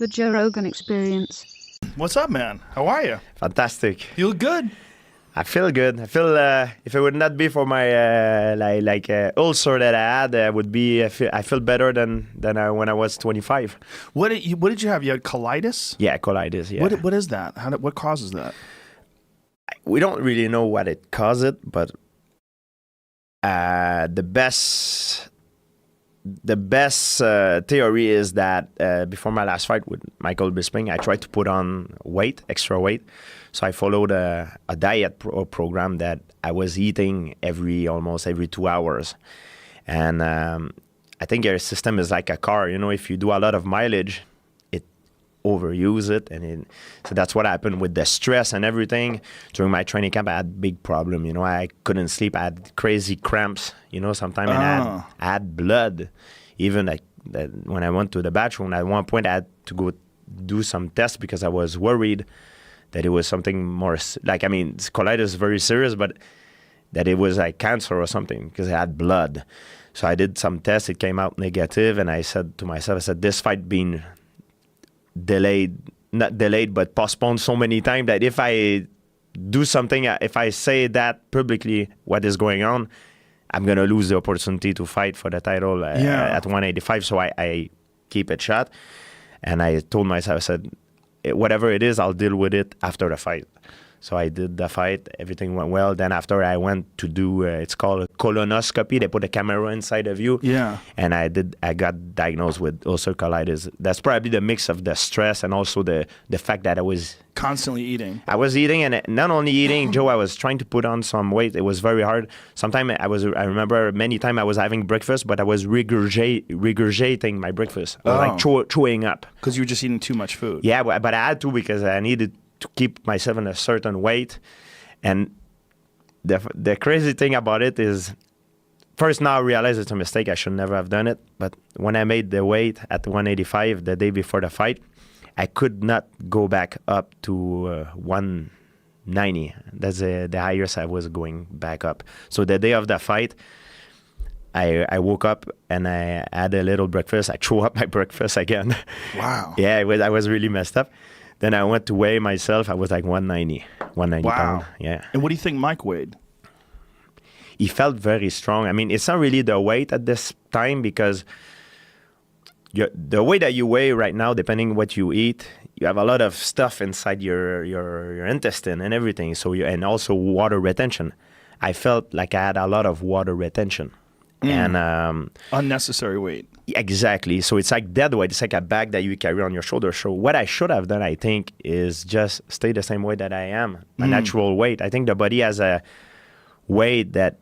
The Joe Rogan Experience. What's up, man? How are you? Fantastic. You look good. I feel good. I feel if it would not be for my ulcer that I had, I feel better than when I was 25. What did you have? You had colitis? Yeah, colitis. Yeah. What is that? What causes that? We don't really know what it caused it, but the best theory is that before my last fight with Michael Bisping, I tried to put on extra weight. So I followed a diet program that I was eating almost every 2 hours. And I think your system is like a car. You know, if you do a lot of mileage, it overuse it. So that's what happened with the stress and everything. During my training camp, I had big problem. You know, I couldn't sleep. I had crazy cramps, you know, sometimes. And I had blood. Even when I went to the bathroom, at one point I had to go do some tests because I was worried that it was something more, colitis is very serious, but that it was like cancer or something because I had blood. So I did some tests, it came out negative, and I said to myself, this fight being not delayed, but postponed so many times that if I do something, if I say that publicly, what is going on, I'm going to lose the opportunity to fight for the title at 185. So I keep it shut. And I told myself, I said, whatever it is, I'll deal with it after the fight. So I did the fight. Everything went well. Then after I went to do, it's called a colonoscopy. They put a camera inside of you. Yeah. And I got diagnosed with ulcerative colitis. That's probably the mix of the stress and also the fact that I was constantly eating. I was eating, and not only eating, Joe, I was trying to put on some weight. It was very hard. Sometimes I remember many times I was having breakfast, but I was regurgitating my breakfast. I was like chewing up. Because you were just eating too much food. Yeah, but I had to because I needed to keep myself in a certain weight. And the crazy thing about it is, first now I realize it's a mistake. I should never have done it. But when I made the weight at 185 the day before the fight, I could not go back up to 190. That's the highest I was going back up. So the day of the fight, I woke up and I had a little breakfast. I threw up my breakfast again. Wow. Yeah, I was really messed up. Then I went to weigh myself. I was like 190 wow. pounds. Yeah. And what do you think Mike weighed? He felt very strong. I mean, it's not really the weight at this time because the way that you weigh right now, depending what you eat, you have a lot of stuff inside your intestine and everything. So and also water retention. I felt like I had a lot of water retention. And unnecessary weight. Exactly. So it's like dead weight. It's like a bag that you carry on your shoulder. So what I should have done, I think, is just stay the same way that I am, a natural weight. I think the body has a weight that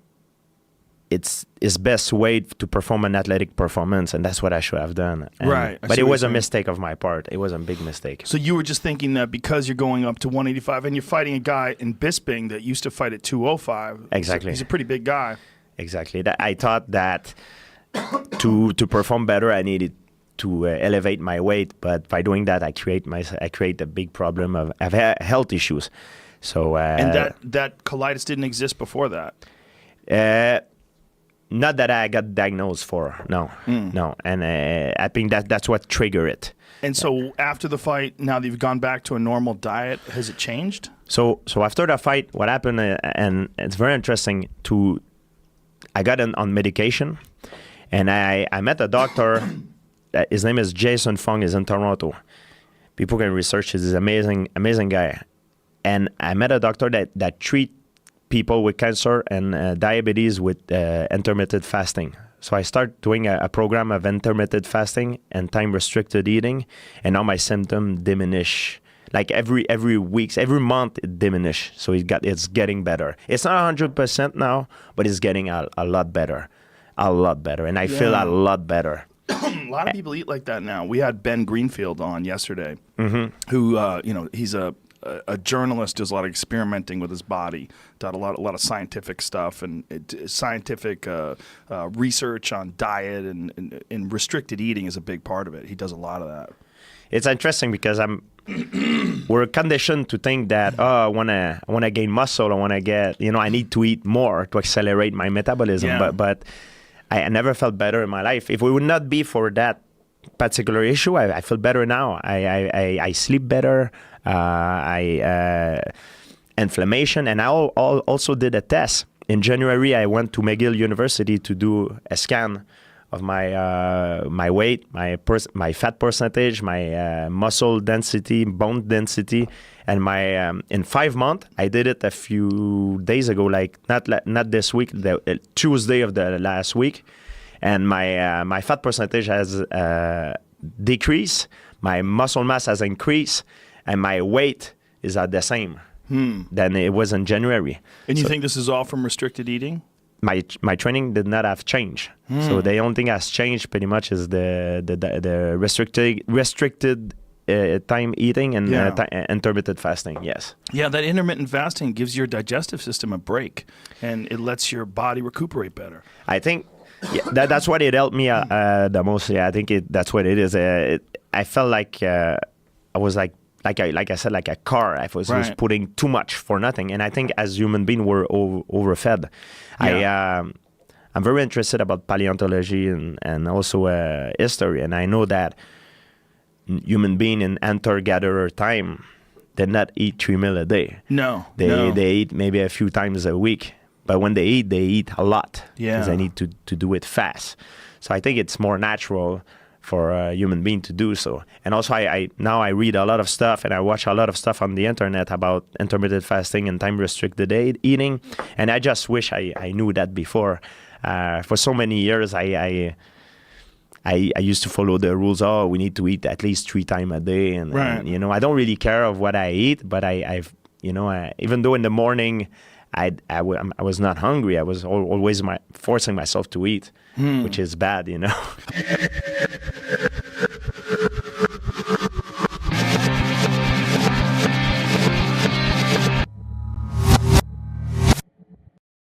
it's best weight to perform an athletic performance, and that's what I should have done. Right. But it was a mistake of my part. It was a big mistake. So you were just thinking that because you're going up to 185 and you're fighting a guy in Bisping that used to fight at 205. Exactly. He's a pretty big guy. Exactly. I thought that to perform better, I needed to elevate my weight, but by doing that, I create a big problem of health issues. So and that colitis didn't exist before that. Not that I got diagnosed for. No. And I think that's what triggered it. And so after the fight, now that you've gone back to a normal diet, has it changed? So after the fight, what happened, and it's very interesting I got on medication, and I met a doctor. His name is Jason Fung. He's in Toronto. People can research. He's an amazing guy. And I met a doctor that treat people with cancer and diabetes with intermittent fasting. So I start doing a program of intermittent fasting and time-restricted eating, and now my symptoms diminish. Like every week, every month it diminishes. So it's getting better. It's not 100% now, but it's getting a lot better. A lot better. And I feel a lot better. A lot of people eat like that now. We had Ben Greenfield on yesterday, who, he's a journalist, does a lot of experimenting with his body, done a lot of scientific stuff and scientific research on diet and restricted eating is a big part of it. He does a lot of that. It's interesting because we're conditioned to think that I want to gain muscle, I want to get, I need to eat more to accelerate my metabolism. Yeah. But I never felt better in my life. If it would not be for that particular issue. I feel better now. I sleep better. Inflammation, and I also did a test. In January, I went to McGill University to do a scan of my weight, my fat percentage, my muscle density, bone density, and my in 5 months. I did it a few days ago, like not this week, the Tuesday of the last week, and my fat percentage has decreased, my muscle mass has increased, and my weight is at the same than it was in January. And you think this is all from restricted eating? My training did not have changed. So the only thing has changed pretty much is the restricted time eating and intermittent fasting. Yes. Yeah, that intermittent fasting gives your digestive system a break, and it lets your body recuperate better. I think that's what it helped me the most. Yeah, I think that's what it is. I felt like I was like I said, like a car. I was putting too much for nothing. And I think as human beings, we're overfed. Yeah. I'm very interested about paleontology and also history. And I know that human beings in hunter-gatherer time did not eat 3 meals a day. No. They eat maybe a few times a week. But when they eat a lot. Yeah. Because they need to do it fast. So I think it's more natural for a human being to do so. And also now I read a lot of stuff and I watch a lot of stuff on the internet about intermittent fasting and time-restricted eating. And I just wish I knew that before. For so many years, I used to follow the rules. Oh, we need to eat at least 3 times a day. And I don't really care of what I eat, but I've even though in the morning I was not hungry, I was always forcing myself to eat, which is bad,